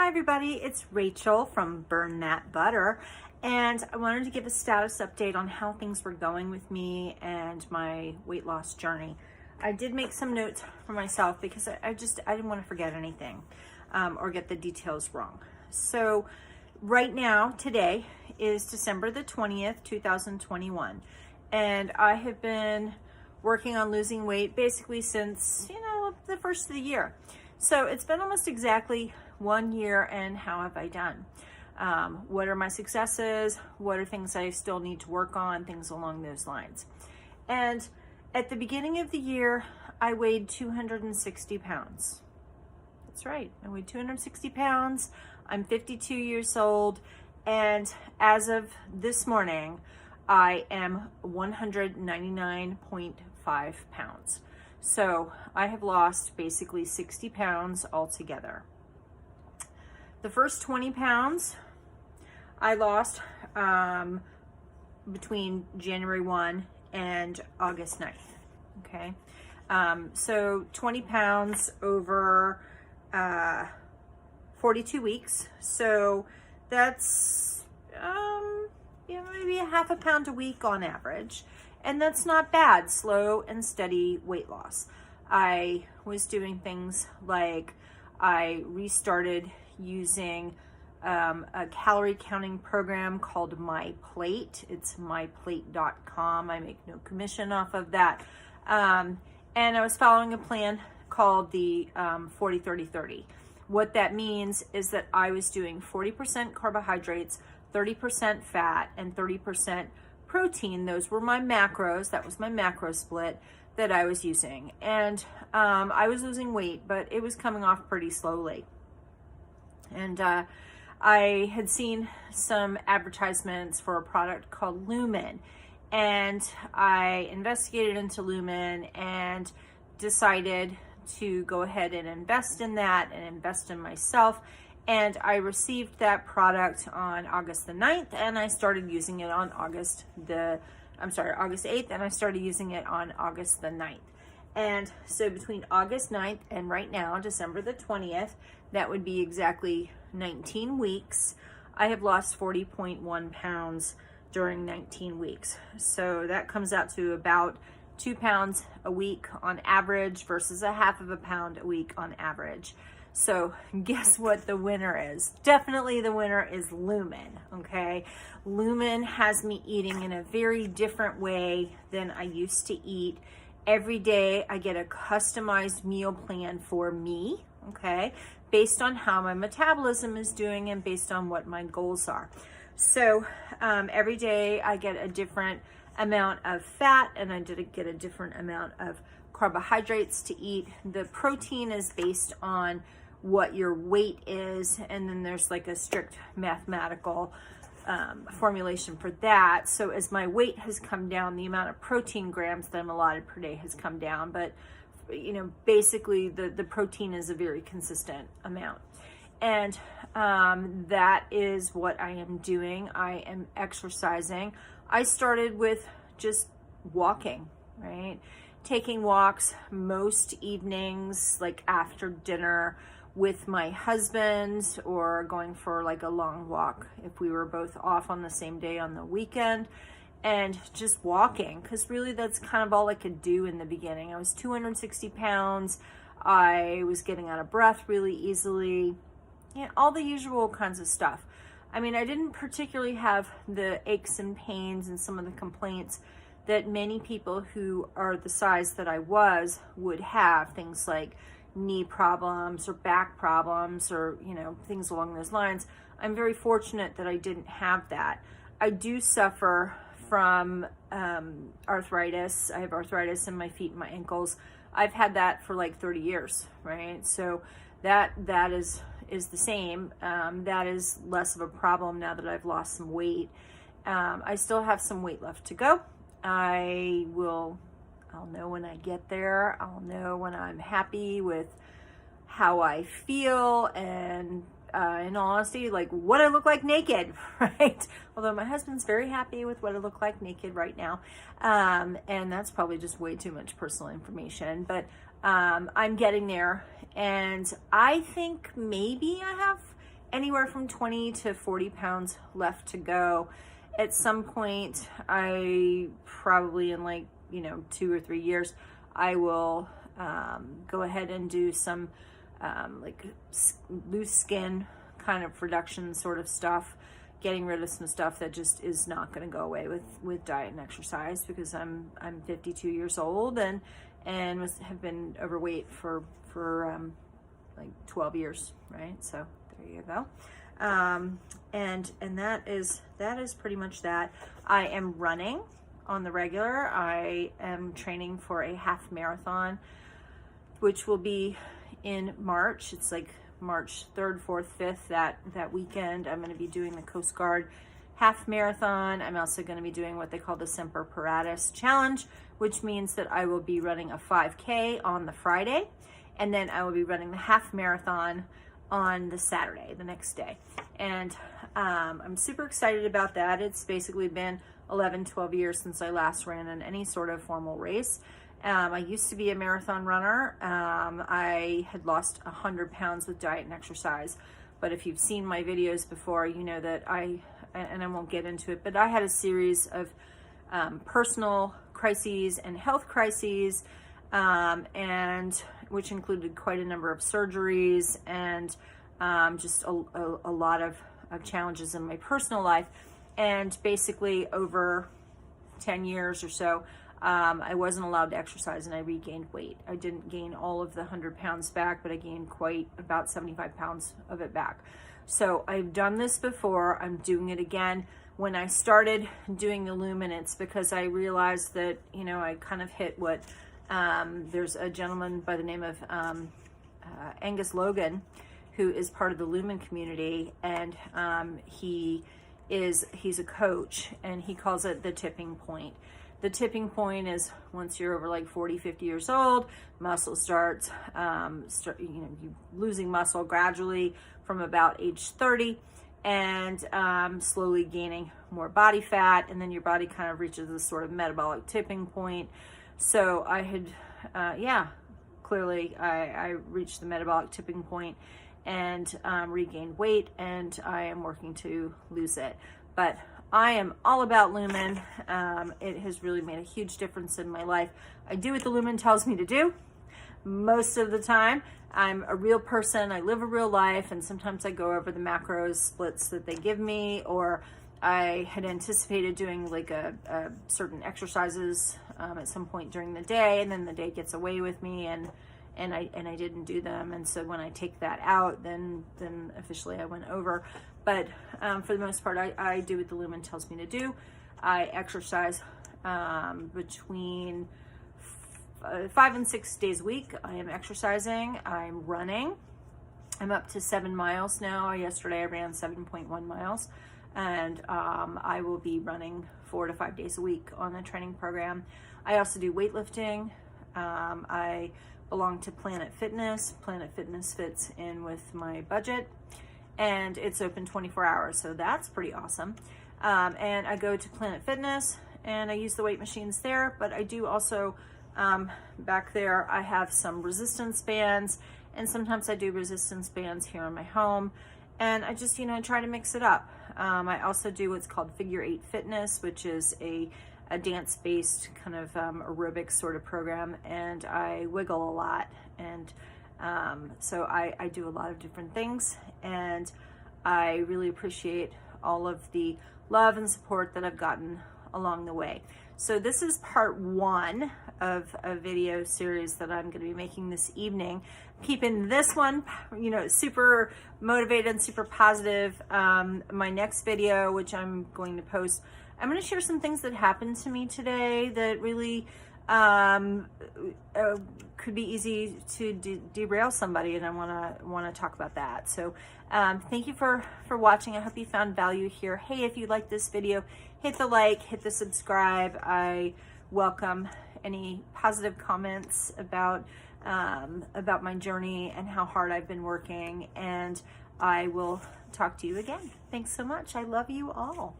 Hi everybody, it's Rachel from Burn That Butter, and I wanted to give a status update on how things were going with me and my weight loss journey. I did make some notes for myself because I didn't want to forget anything or get the details wrong. So right now, today is December the 20th, 2021, and I have been working on losing weight basically since, the first of the year. So it's been almost exactly 1 year, and how have I done? What are my successes? What are things I still need to work on? Things along those lines. And at the beginning of the year, I weighed 260 pounds. That's right, I weighed 260 pounds. I'm 52 years old, and as of this morning, I am 199.5 pounds. So I have lost basically 60 pounds altogether. The first 20 pounds I lost between January 1 and August 9th, okay? So 20 pounds over 42 weeks. So that's, maybe a half a pound a week on average. And that's not bad, slow and steady weight loss. I was doing things like I restarted using a calorie counting program called MyPlate. It's myplate.com. I make no commission off of that. And I was following a plan called the 40-30-30. What that means is that I was doing 40% carbohydrates, 30% fat, and 30% protein. Those were my macros. That was my macro split that I was using. And I was losing weight, but it was coming off pretty slowly. And I had seen some advertisements for a product called Lumen. And I investigated into Lumen and decided to go ahead and invest in that and invest in myself. And I received that product on August the 9th, and I started using it on August 8th, and I started using it on August the 9th. And so between August 9th and right now, December the 20th, that would be exactly 19 weeks, I have lost 40.1 pounds during 19 weeks. So that comes out to about 2 pounds a week on average versus a half of a pound a week on average. So guess what the winner is? Definitely the winner is Lumen, okay? Lumen has me eating in a very different way than I used to eat. Every day I get a customized meal plan for me, okay? Based on how my metabolism is doing and based on what my goals are. So every day I get a different amount of fat, and I get a different amount of carbohydrates to eat. The protein is based on what your weight is, and then there's like a strict mathematical formulation for that. So as my weight has come down, the amount of protein grams that I'm allotted per day has come down, but basically the protein is a very consistent amount. And that is what I am doing. I am exercising. I started with just walking, right? Taking walks most evenings, like after dinner, with my husband, or going for like a long walk if we were both off on the same day on the weekend, and just walking, because really that's kind of all I could do in the beginning. I was 260 pounds. I was getting out of breath really easily, all the usual kinds of stuff. I mean, I didn't particularly have the aches and pains and some of the complaints that many people who are the size that I was would have, things like knee problems or back problems or, things along those lines. I'm very fortunate that I didn't have that. I do suffer from arthritis. I have arthritis in my feet and my ankles. I've had that for like 30 years, right? So that is the same. That is less of a problem now that I've lost some weight. I still have some weight left to go. I'll know when I get there. I'll know when I'm happy with how I feel, and in all honesty, like what I look like naked, right? Although my husband's very happy with what I look like naked right now. And that's probably just way too much personal information, but I'm getting there. And I think maybe I have anywhere from 20 to 40 pounds left to go. At some point, I probably in like, 2 or 3 years, I will go ahead and do some like loose skin kind of reduction sort of stuff, getting rid of some stuff that just is not going to go away with diet and exercise, because I'm 52 years old and have been overweight for like 12 years, right? So there you go. And that is pretty much that. I am running on the regular. I am training for a half marathon, which will be in March. It's like March 3rd, 4th, 5th, that weekend. I'm going to be doing the Coast Guard half marathon. I'm also going to be doing what they call the Semper Paratus Challenge, which means that I will be running a 5K on the Friday, and then I will be running the half marathon on the Saturday, the next day. And I'm super excited about that. It's basically been 11, 12 years since I last ran in any sort of formal race. I used to be a marathon runner. I had lost 100 pounds with diet and exercise. But if you've seen my videos before, you know that and I won't get into it, but I had a series of personal crises and health crises, and which included quite a number of surgeries and just a lot of challenges in my personal life. And basically over 10 years or so, I wasn't allowed to exercise, and I regained weight. I didn't gain all of the 100 pounds back, but I gained about 75 pounds of it back. So I've done this before. I'm doing it again. When I started doing the Lumen, it's because I realized that, I kind of hit what, there's a gentleman by the name of Angus Logan, who is part of the Lumen community, and he's a coach, and he calls it the tipping point. The tipping point is once you're over like 40, 50 years old, muscle starts, you losing muscle gradually from about age 30, and slowly gaining more body fat, and then your body kind of reaches this sort of metabolic tipping point. So I had, clearly I reached the metabolic tipping point and regained weight, and I am working to lose it. But I am all about Lumen. It has really made a huge difference in my life. I do what the Lumen tells me to do most of the time. I'm a real person. I live a real life, and sometimes I go over the macros splits that they give me, or I had anticipated doing like a certain exercises at some point during the day, and then the day gets away with me, and I didn't do them. And so when I take that out, then officially I went over. But for the most part, I do what the Lumen tells me to do. I exercise between 5 and 6 days a week. I am exercising. I'm running. I'm up to 7 miles now. Yesterday I ran 7.1 miles. And I will be running 4 to 5 days a week on the training program. I also do weightlifting. I belong to Planet Fitness. Planet Fitness fits in with my budget, and it's open 24 hours, so that's pretty awesome. And I go to Planet Fitness and I use the weight machines there, but I do also, back there, I have some resistance bands, and sometimes I do resistance bands here in my home, and I just, try to mix it up. I also do what's called Figure 8 Fitness, which is a dance-based kind of aerobics sort of program, and I wiggle a lot, and so I do a lot of different things, and I really appreciate all of the love and support that I've gotten along the way. So this is part 1 of a video series that I'm going to be making this evening, keeping this one, super motivated and super positive. My next video, which I'm going to post, I'm going to share some things that happened to me today that really could be easy to derail somebody, and I want to talk about that. So thank you for watching. I hope you found value here. Hey, if you like this video, hit the like, hit the subscribe. I welcome any positive comments about my journey and how hard I've been working, and I will talk to you again. Thanks so much. I love you all.